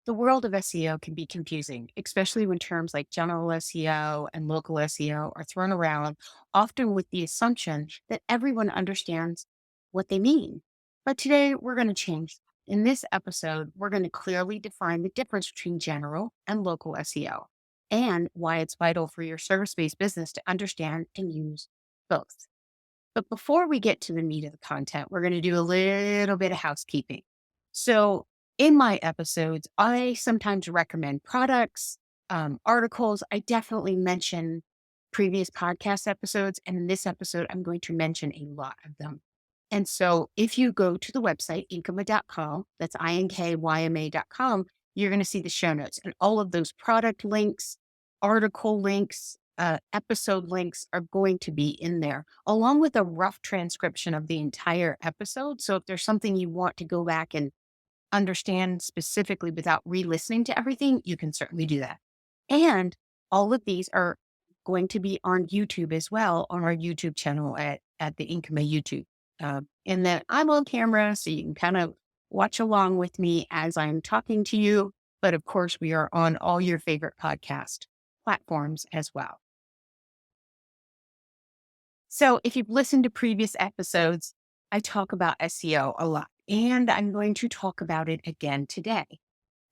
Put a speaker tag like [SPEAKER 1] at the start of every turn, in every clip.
[SPEAKER 1] The world of SEO can be confusing, especially when terms like general SEO and local SEO are thrown around, often with the assumption that everyone understands what they mean. But today we're going to change. In this episode, we're going to clearly define the difference between general and local SEO and why it's vital for your service based business to understand and use both. But before we get to the meat of the content, we're going to do a little bit of housekeeping. So, in my episodes, I sometimes recommend products, articles. I definitely mention previous podcast episodes. And in this episode, I'm going to mention a lot of them. And so, if you go to the website, inkyma.com, that's inkyma.com, you're going to see the show notes and all of those product links, article links, episode links are going to be in there, along with a rough transcription of the entire episode. So if there's something you want to go back and understand specifically without re-listening to everything, you can certainly do that. And all of these are going to be on YouTube as well, on our YouTube channel at the Inkyma YouTube. And then I'm on camera, so you can kind of watch along with me as I'm talking to you. But of course, we are on all your favorite podcast platforms as well. So if you've listened to previous episodes, I talk about SEO a lot, and I'm going to talk about it again today.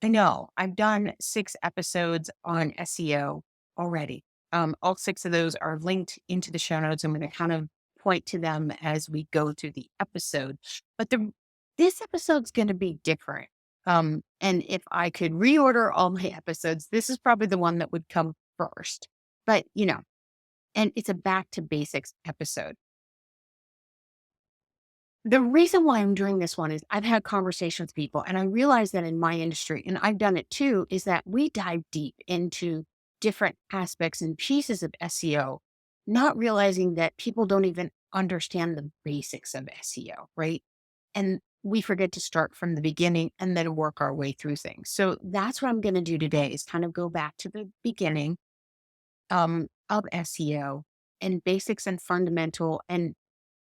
[SPEAKER 1] I know I've done 6 episodes on SEO already. All 6 of those are linked into the show notes. I'm going to kind of point to them as we go through the episode. But this episode's going to be different. And if I could reorder all my episodes, this is probably the one that would come first. But, and it's a back to basics episode. The reason why I'm doing this one is I've had conversations with people and I realize that in my industry, and I've done it too, is that we dive deep into different aspects and pieces of SEO, not realizing that people don't even understand the basics of SEO, right? And we forget to start from the beginning and then work our way through things. So that's what I'm going to do today is kind of go back to the beginning of SEO and basics and fundamental and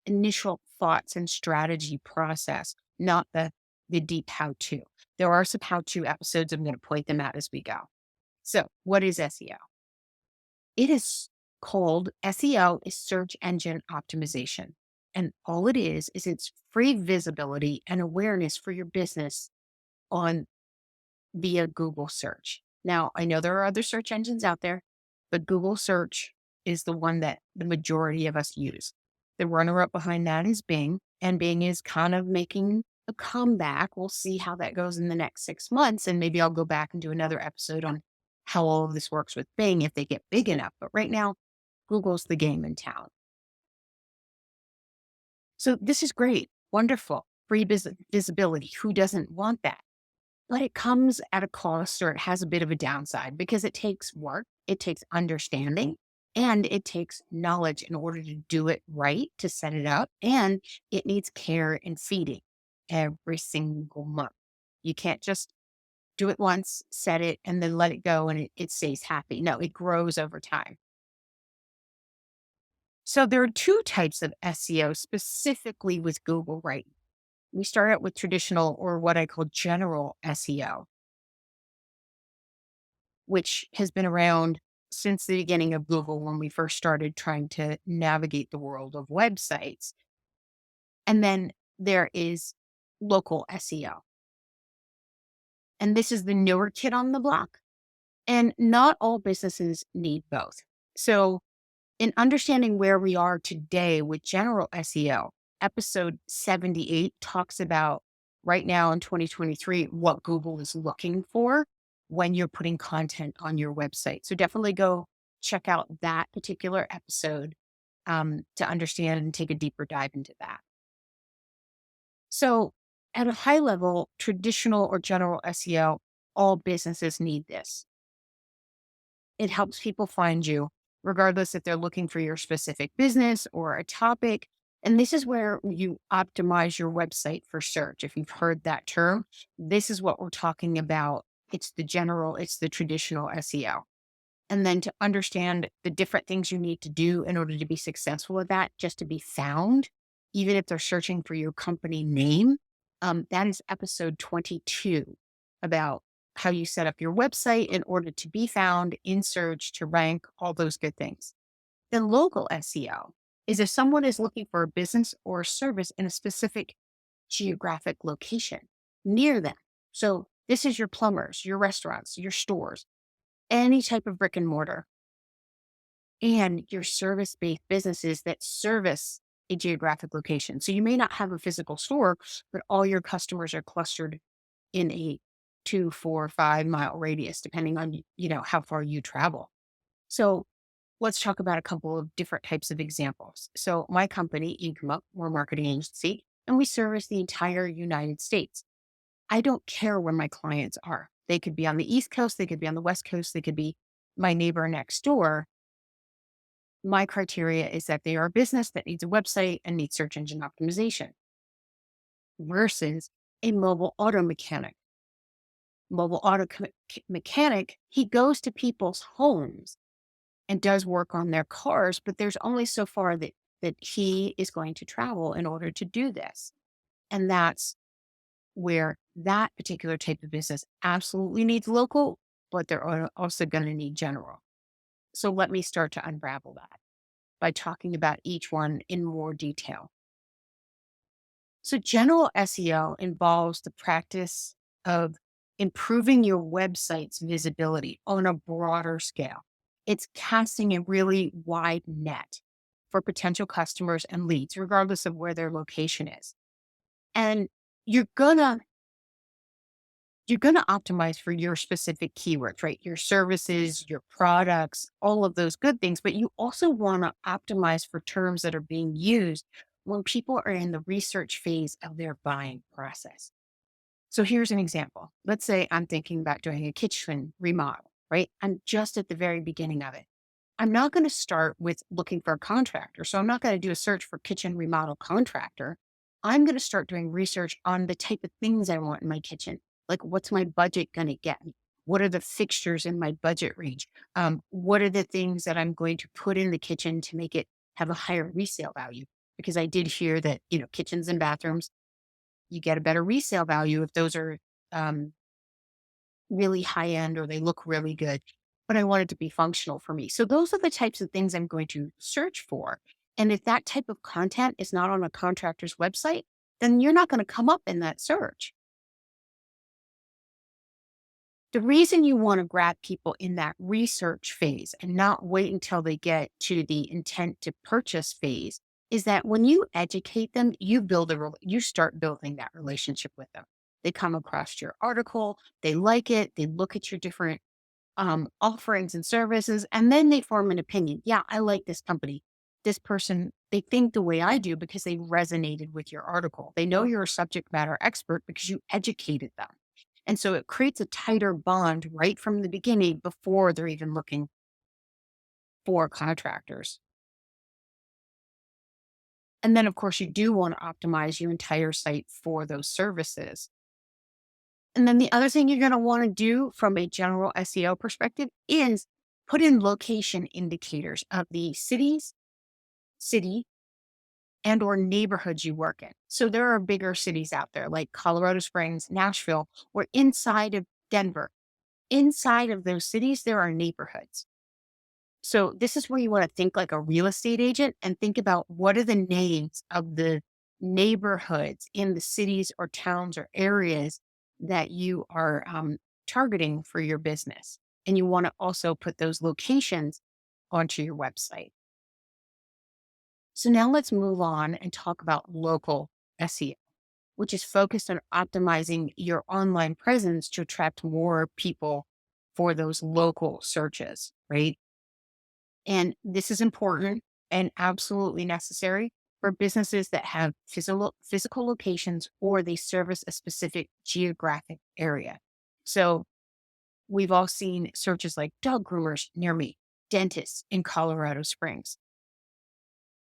[SPEAKER 1] initial thoughts and strategy process, not the deep how-to. There are some how-to episodes. I'm going to point them out as we go. So what is SEO? It is called SEO is search engine optimization. And all it is it's free visibility and awareness for your business on via Google search. Now, I know there are other search engines out there, but Google search is the one that the majority of us use. The runner up behind that is Bing, and Bing is kind of making a comeback. We'll see how that goes in the next 6 months. And maybe I'll go back and do another episode on how all of this works with Bing if they get big enough. But right now, Google's the game in town. So this is great, wonderful, free visibility. Who doesn't want that? But it comes at a cost or it has a bit of a downside because it takes work, it takes understanding, and it takes knowledge in order to do it right, to set it up. And it needs care and feeding every single month. You can't just do it once, set it, and then let it go and it stays happy. No, it grows over time. So there are 2 types of SEO specifically with Google right now. We start out with traditional or what I call general SEO, which has been around since the beginning of Google when we first started trying to navigate the world of websites. And then there is local SEO. And this is the newer kid on the block. And not all businesses need both. So, in understanding where we are today with general SEO, episode 78 talks about right now in 2023 what Google is looking for when you're putting content on your website. So definitely go check out that particular episode to understand and take a deeper dive into that. So at a high level, traditional or general SEO, all businesses need this. It helps people find you, regardless if they're looking for your specific business or a topic. And this is where you optimize your website for search. If you've heard that term, this is what we're talking about. It's the traditional SEO. And then to understand the different things you need to do in order to be successful at that, just to be found, even if they're searching for your company name. That is episode 22 about how you set up your website in order to be found in search, to rank, all those good things. Then local SEO is if someone is looking for a business or a service in a specific geographic location near them. So this is your plumbers, your restaurants, your stores, any type of brick and mortar, and your service-based businesses that service a geographic location. So you may not have a physical store, but all your customers are clustered in a 2, 4, 5 mile radius, depending on, how far you travel. So let's talk about a couple of different types of examples. So my company, Income, we're a marketing agency, and we service the entire United States. I don't care where my clients are. They could be on the East Coast, they could be on the West Coast, they could be my neighbor next door. My criteria is that they are a business that needs a website and needs search engine optimization versus a mobile auto mechanic. Mechanic, he goes to people's homes and does work on their cars, but there's only so far that he is going to travel in order to do this. And that's where that particular type of business absolutely needs local, but they're also going to need general. So let me start to unravel that by talking about each one in more detail. So general SEO involves the practice of improving your website's visibility on a broader scale. It's casting a really wide net for potential customers and leads, regardless of where their location is. And you're gonna you're gonna optimize for your specific keywords, right? Your services, your products, all of those good things. But you also want to optimize for terms that are being used when people are in the research phase of their buying process. So here's an example. Let's say I'm thinking about doing a kitchen remodel, right? I'm just at the very beginning of it. I'm not going to start with looking for a contractor. So I'm not going to do a search for kitchen remodel contractor. I'm going to start doing research on the type of things I want in my kitchen. Like, what's my budget going to get me? What are the fixtures in my budget range? What are the things that I'm going to put in the kitchen to make it have a higher resale value? Because I did hear that, kitchens and bathrooms, you get a better resale value if those are um, really high end or they look really good, but I want it to be functional for me. So those are the types of things I'm going to search for. And if that type of content is not on a contractor's website, then you're not going to come up in that search. The reason you want to grab people in that research phase and not wait until they get to the intent to purchase phase is that when you educate them, you start building that relationship with them. They come across your article, they like it, they look at your different offerings and services, and then they form an opinion. Yeah, I like this company. This person, they think the way I do because they resonated with your article. They know you're a subject matter expert because you educated them. And so it creates a tighter bond right from the beginning before they're even looking for contractors. And then, of course, you do want to optimize your entire site for those services. And then the other thing you're going to want to do from a general SEO perspective is put in location indicators of the city, and or neighborhoods you work in. So there are bigger cities out there like Colorado Springs, Nashville, or inside of Denver. Inside of those cities, there are neighborhoods. So this is where you want to think like a real estate agent and think about what are the names of the neighborhoods in the cities or towns or areas that you are targeting for your business. And you want to also put those locations onto your website. So now let's move on and talk about local SEO, which is focused on optimizing your online presence to attract more people for those local searches, right? And this is important and absolutely necessary for businesses that have physical locations or they service a specific geographic area. So we've all seen searches like dog groomers near me, dentists in Colorado Springs.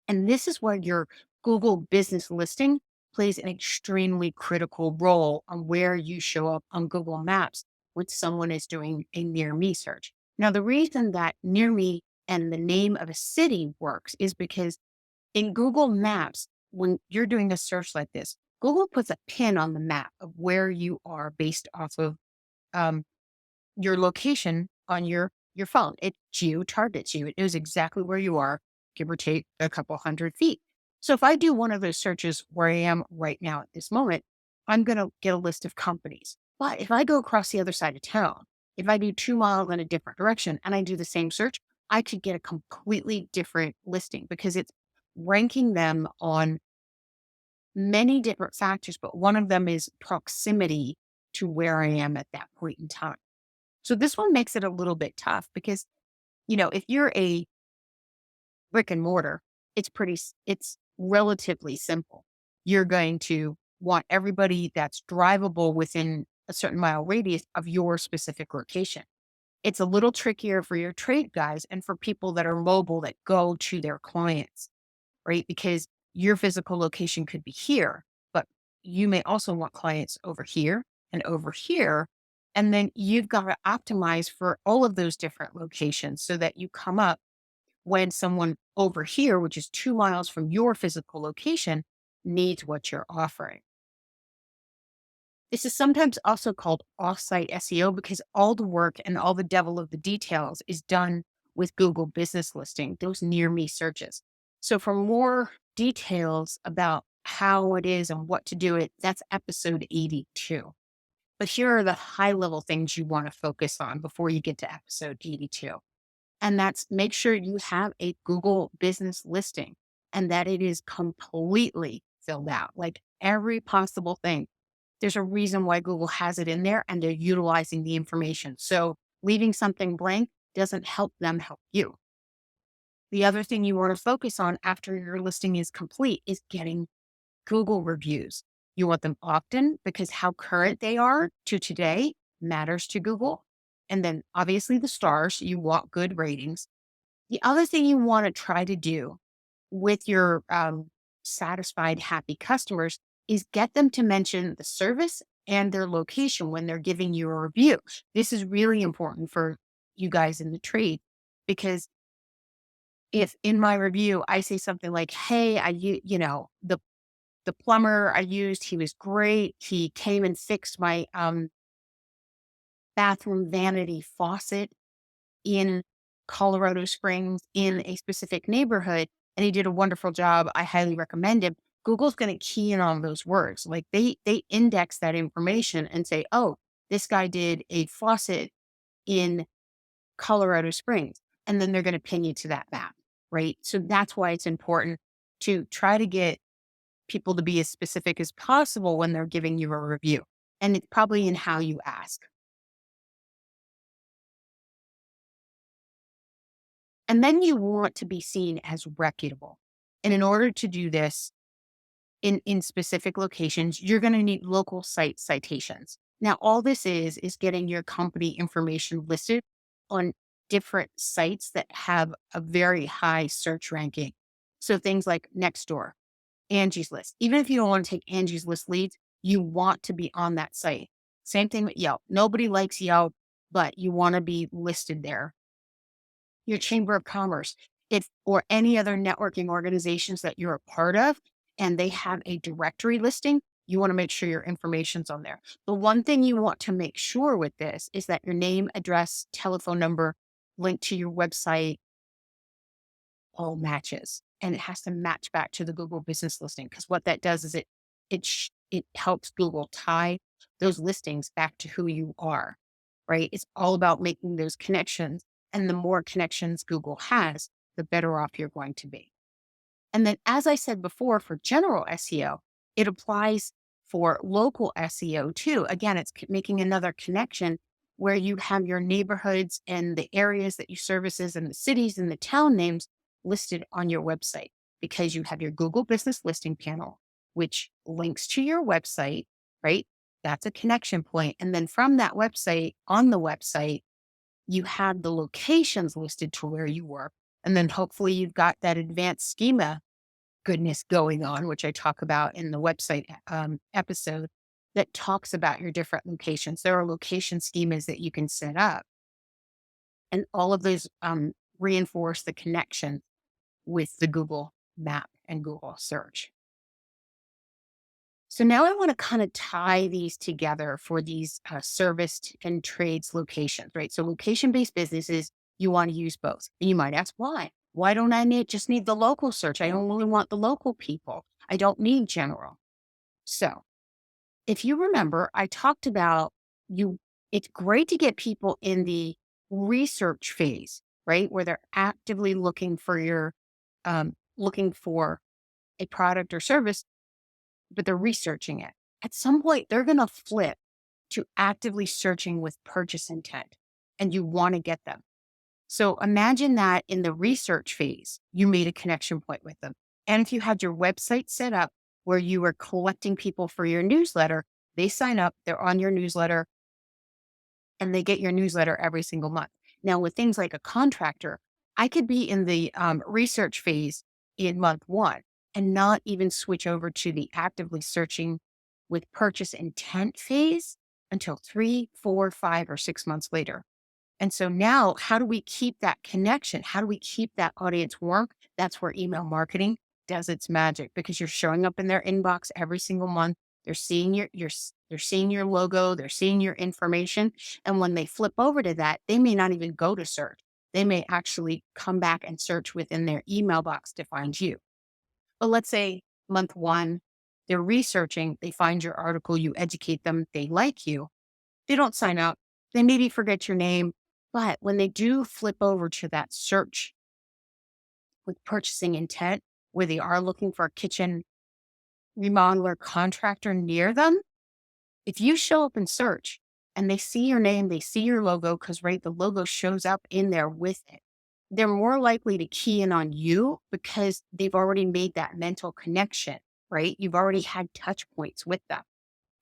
[SPEAKER 1] And this is where your Google business listing plays an extremely critical role on where you show up on Google Maps when someone is doing a near me search. Now, the reason that near me and the name of a city works is because in Google Maps, when you're doing a search like this, Google puts a pin on the map of where you are based off of your location on your phone. It geo targets you. It knows exactly where you are, give or take a couple hundred feet. So if I do one of those searches where I am right now at this moment, I'm going to get a list of companies. But if I go across the other side of town, if I do 2 miles in a different direction and I do the same search, I could get a completely different listing because it's ranking them on many different factors, but one of them is proximity to where I am at that point in time. So this one makes it a little bit tough because, if you're a brick and mortar, it's relatively simple. You're going to want everybody that's drivable within a certain mile radius of your specific location. It's a little trickier for your trade guys and for people that are mobile that go to their clients, right? Because your physical location could be here, but you may also want clients over here and over here. And then you've got to optimize for all of those different locations so that you come up when someone over here, which is 2 miles from your physical location, needs what you're offering. This is sometimes also called offsite SEO because all the work and all the devil of the details is done with Google business listing, those near me searches. So for more details about how it is and what to do it, that's episode 82. But here are the high level things you want to focus on before you get to episode 82. And that's make sure you have a Google business listing and that it is completely filled out, like every possible thing. There's a reason why Google has it in there and they're utilizing the information. So leaving something blank doesn't help them help you. The other thing you want to focus on after your listing is complete is getting Google reviews. You want them often because how current they are to today matters to Google. And then obviously the stars, you want good ratings. The other thing you want to try to do with your satisfied, happy customers is get them to mention the service and their location when they're giving you a review. This is really important for you guys in the trade because if in my review I say something like, "Hey, the plumber I used, he was great. He came and fixed my bathroom vanity faucet in Colorado Springs in a specific neighborhood, and he did a wonderful job. I highly recommend him." Google's going to key in on those words. Like they index that information and say, "Oh, this guy did a faucet in Colorado Springs." And then they're going to pin you to that map, right? So that's why it's important to try to get people to be as specific as possible when they're giving you a review. And it's probably in how you ask. And then you want to be seen as reputable. And in order to do this in specific locations, you're going to need local site citations. Now, all this is getting your company information listed on different sites that have a very high search ranking. So things like Nextdoor, Angie's List. Even if you don't want to take Angie's List leads, you want to be on that site. Same thing with Yelp. Nobody likes Yelp, but you want to be listed there. Your Chamber of Commerce, if or any other networking organizations that you're a part of, and they have a directory listing, you want to make sure your information's on there. The one thing you want to make sure with this is that your name, address, telephone number, link to your website, all matches, and it has to match back to the Google business listing. Because what that does is it helps Google tie those listings back to who you are, right? It's all about making those connections. And the more connections Google has, the better off you're going to be. And then, as I said before, for general SEO, it applies for local SEO too. Again, it's making another connection where you have your neighborhoods and the areas that you services and the cities and the town names listed on your website because you have your Google business listing panel, which links to your website, right? That's a connection point. And then from that website, on the website, you have the locations listed to where you work. And then hopefully you've got that advanced schema goodness going on, which I talk about in the website episode that talks about your different locations. There are location schemas that you can set up, and all of those reinforce the connection with the Google map and Google search. So now I want to kind of tie these together for these and trades locations, right? So location based businesses, you want to use both. And you might ask why? Why don't I just need the local search? I only want the local people. I don't need general. So if you remember, I talked about you, it's great to get people in the research phase, right? Where they're actively looking for a product or service, but they're researching it. At some point, they're going to flip to actively searching with purchase intent, and you want to get them. So imagine that in the research phase, you made a connection point with them. And if you had your website set up where you were collecting people for your newsletter, they sign up, they're on your newsletter, and they get your newsletter every single month. Now, with things like a contractor, I could be in the research phase in month one and not even switch over to the actively searching with purchase intent phase until 3, 4, 5, or 6 months later. And so now, how do we keep that connection? How do we keep that audience warm? That's where email marketing does its magic because you're showing up in their inbox every single month. They're seeing they're seeing your logo, they're seeing your information. And when they flip over to that, they may not even go to search. They may actually come back and search within their email box to find you. But let's say month one, they're researching, they find your article, you educate them, they like you, they don't sign up. They maybe forget your name. But when they do flip over to that search with purchasing intent, where they are looking for a kitchen remodeler contractor near them, if you show up in search and they see your name, they see your logo, because right, the logo shows up in there with it, they're more likely to key in on you because they've already made that mental connection, right? You've already had touch points with them.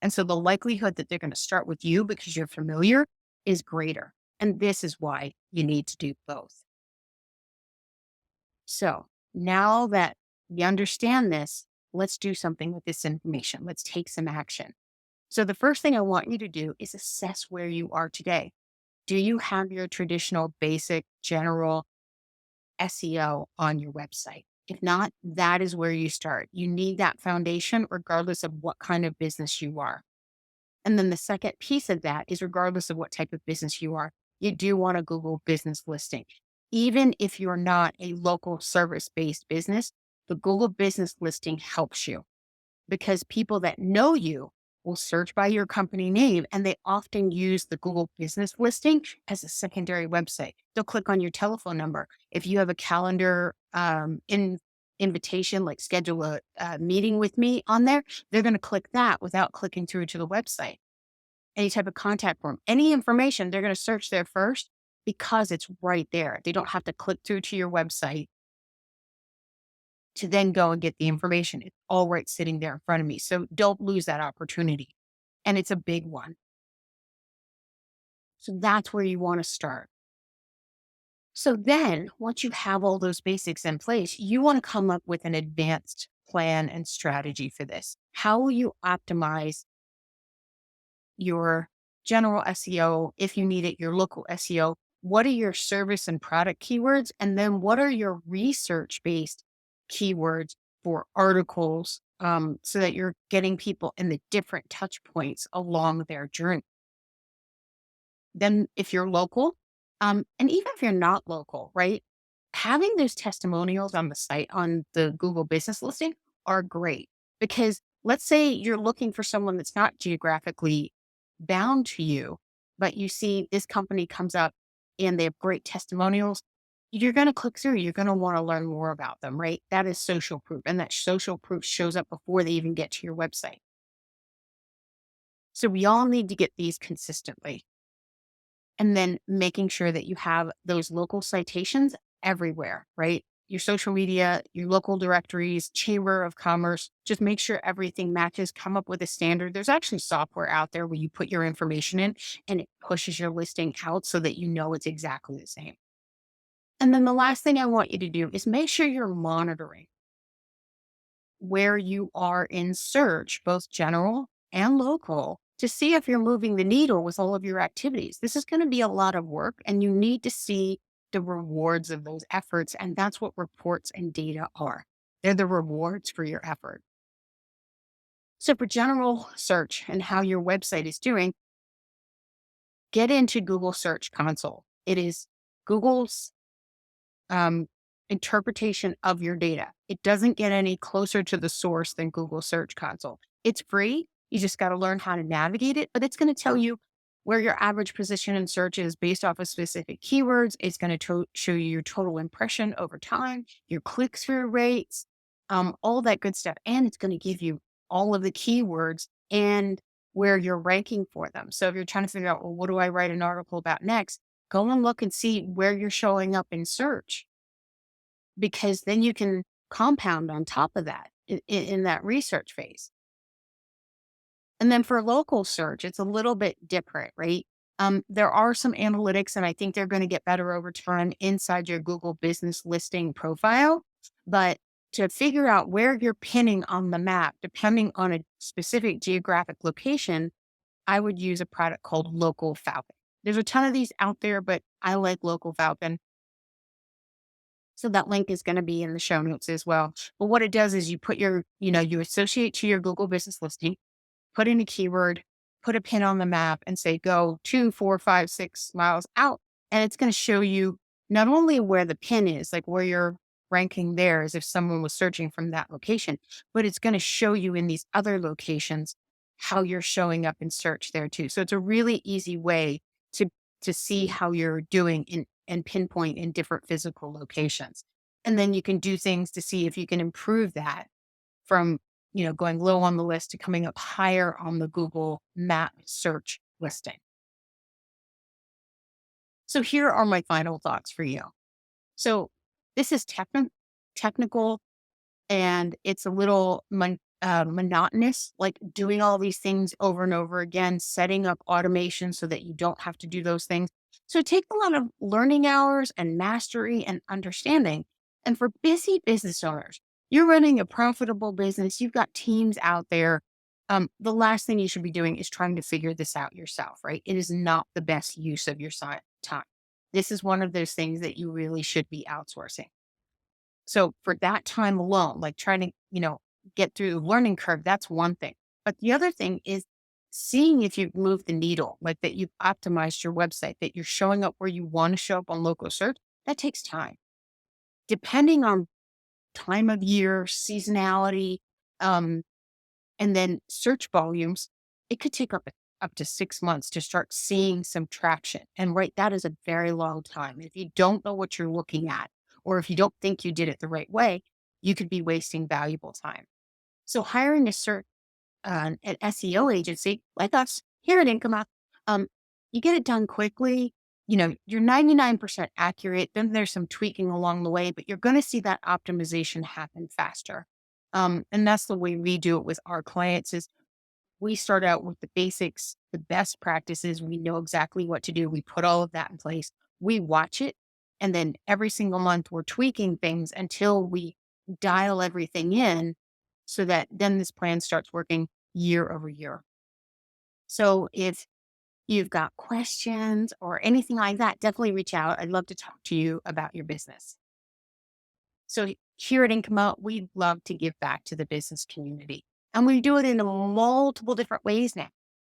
[SPEAKER 1] And so the likelihood that they're going to start with you because you're familiar is greater. And this is why you need to do both. So now that you understand this, let's do something with this information. Let's take some action. So the first thing I want you to do is assess where you are today. Do you have your traditional basic general SEO on your website? If not, that is where you start. You need that foundation regardless of what kind of business you are. And then the second piece of that is regardless of what type of business you are, you do want a Google business listing. Even if you're not a local service based business, the Google business listing helps you because people that know you will search by your company name and they often use the Google business listing as a secondary website. They'll click on your telephone number. If you have a calendar invitation, like schedule a meeting with me on there, they're going to click that without clicking through to the website. Any type of contact form, any information, they're going to search there first because it's right there. They don't have to click through to your website to then go and get the information. It's all right sitting there in front of me. So don't lose that opportunity. And it's a big one. So that's where you want to start. So then once you have all those basics in place, you want to come up with an advanced plan and strategy for this. How will you optimize your general SEO if you need it, your local SEO? What are your service and product keywords? And then what are your research based keywords for articles so that you're getting people in the different touch points along their journey? Then, if you're local, and even if you're not local, right? Having those testimonials on the site, on the Google business listing, are great because let's say you're looking for someone that's not geographically bound to you, but you see this company comes up and they have great testimonials. You're going to click through, you're going to want to learn more about them, right? That is social proof. And that social proof shows up before they even get to your website. So we all need to get these consistently. And then making sure that you have those local citations everywhere, right? Your social media, your local directories, chamber of commerce, just make sure everything matches, come up with a standard. There's actually software out there where you put your information in and it pushes your listing out so that you know it's exactly the same. And then the last thing I want you to do is make sure you're monitoring where you are in search, both general and local, to see if you're moving the needle with all of your activities. This is going to be a lot of work, and you need to see the rewards of those efforts. And that's what reports and data are. They're the rewards for your effort. So for general search and how your website is doing, get into Google Search Console. It is Google's um, interpretation of your data. It doesn't get any closer to the source than Google Search Console. It's free. You just got to learn how to navigate it, but it's going to tell you where your average position in search is based off of specific keywords. It's going to show you your total impression over time, your click through rates, all that good stuff. And it's going to give you all of the keywords and where you're ranking for them. So if you're trying to figure out, well, what do I write an article about next? Go and look and see where you're showing up in search, because then you can compound on top of that in that research phase. And then for local search, it's a little bit different, right? There are some analytics, and I think they're going to get better over time inside your Google business listing profile. But to figure out where you're pinning on the map, depending on a specific geographic location, I would use a product called Local Falcon. There's a ton of these out there, but I like Local Falcon. So that link is going to be in the show notes as well. But what it does is you put you associate to your Google business listing, put in a keyword, put a pin on the map and say, go 2, 4, 5, 6 miles out. And it's going to show you not only where the pin is, like where you're ranking there as if someone was searching from that location, but it's going to show you in these other locations how you're showing up in search there too. So it's a really easy way to see how you're doing in and pinpoint in different physical locations. And then you can do things to see if you can improve that from, going low on the list to coming up higher on the Google map search listing. So here are my final thoughts for you. So this is technical, and it's a little monotonous, like doing all these things over and over again, setting up automation so that you don't have to do those things. So it takes a lot of learning hours and mastery and understanding. And for busy business owners, you're running a profitable business, you've got teams out there. The last thing you should be doing is trying to figure this out yourself, right? It is not the best use of your time. This is one of those things that you really should be outsourcing. So for that time alone, like trying to, get through the learning curve, that's one thing. But the other thing is seeing if you've moved the needle, like that you've optimized your website, that you're showing up where you want to show up on local search. That takes time. Depending on time of year, seasonality, um, and then search volumes, it could take up to 6 months to start seeing some traction. And right, that is a very long time. If you don't know what you're looking at, or if you don't think you did it the right way, you could be wasting valuable time. So hiring an SEO agency like us here at Income Up, um, you get it done quickly. You're 99% accurate. Then there's some tweaking along the way, but you're going to see that optimization happen faster. And that's the way we do it with our clients is we start out with the basics, the best practices. We know exactly what to do. We put all of that in place. We watch it. And then every single month we're tweaking things until we dial everything in so that then this plan starts working year over year. So if you've got questions or anything like that, definitely reach out. I'd love to talk to you about your business. So here at Income Out, we love to give back to the business community. And we do it in multiple different ways now.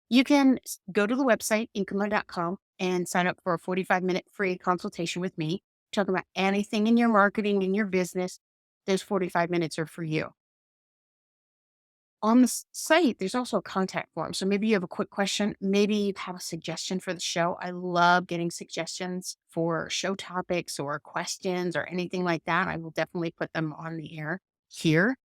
[SPEAKER 1] You can go to the website, income.com, and sign up for a 45-minute free consultation with me. Talk about anything in your marketing, in your business. Those 45 minutes are for you. On the site, there's also a contact form. So maybe you have a quick question. Maybe you have a suggestion for the show. I love getting suggestions for show topics or questions or anything like that. I will definitely put them on the air here.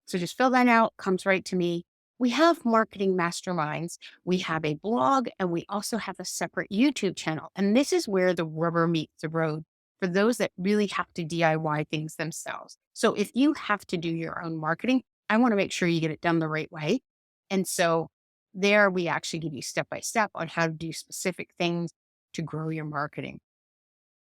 [SPEAKER 1] So just fill that out, comes right to me. We have marketing masterminds. We have a blog, and we also have a separate YouTube channel. And this is where the rubber meets the road for those that really have to DIY things themselves. So if you have to do your own marketing, I want to make sure you get it done the right way. And so there we actually give you step by step on how to do specific things to grow your marketing.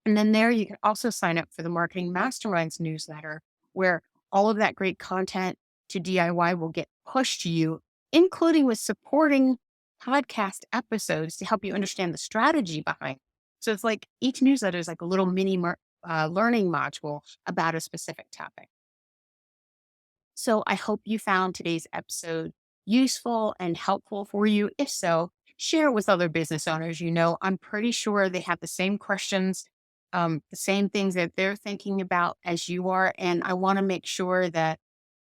[SPEAKER 1] And then there you can also sign up for the Marketing Masterminds newsletter, where all of that great content to DIY will get pushed to you, including with supporting podcast episodes to help you understand the strategy behind. So it's like each newsletter is like a little mini learning module about a specific topic. So I hope you found today's episode useful and helpful for you? If so, share it with other business owners. I'm pretty sure they have the same questions, the same things that they're thinking about as you are. And I want to make sure that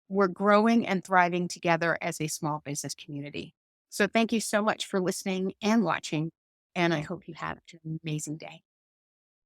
[SPEAKER 1] we're growing and thriving together as a small business community. So thank you so much for listening and watching. And I hope you have an amazing day.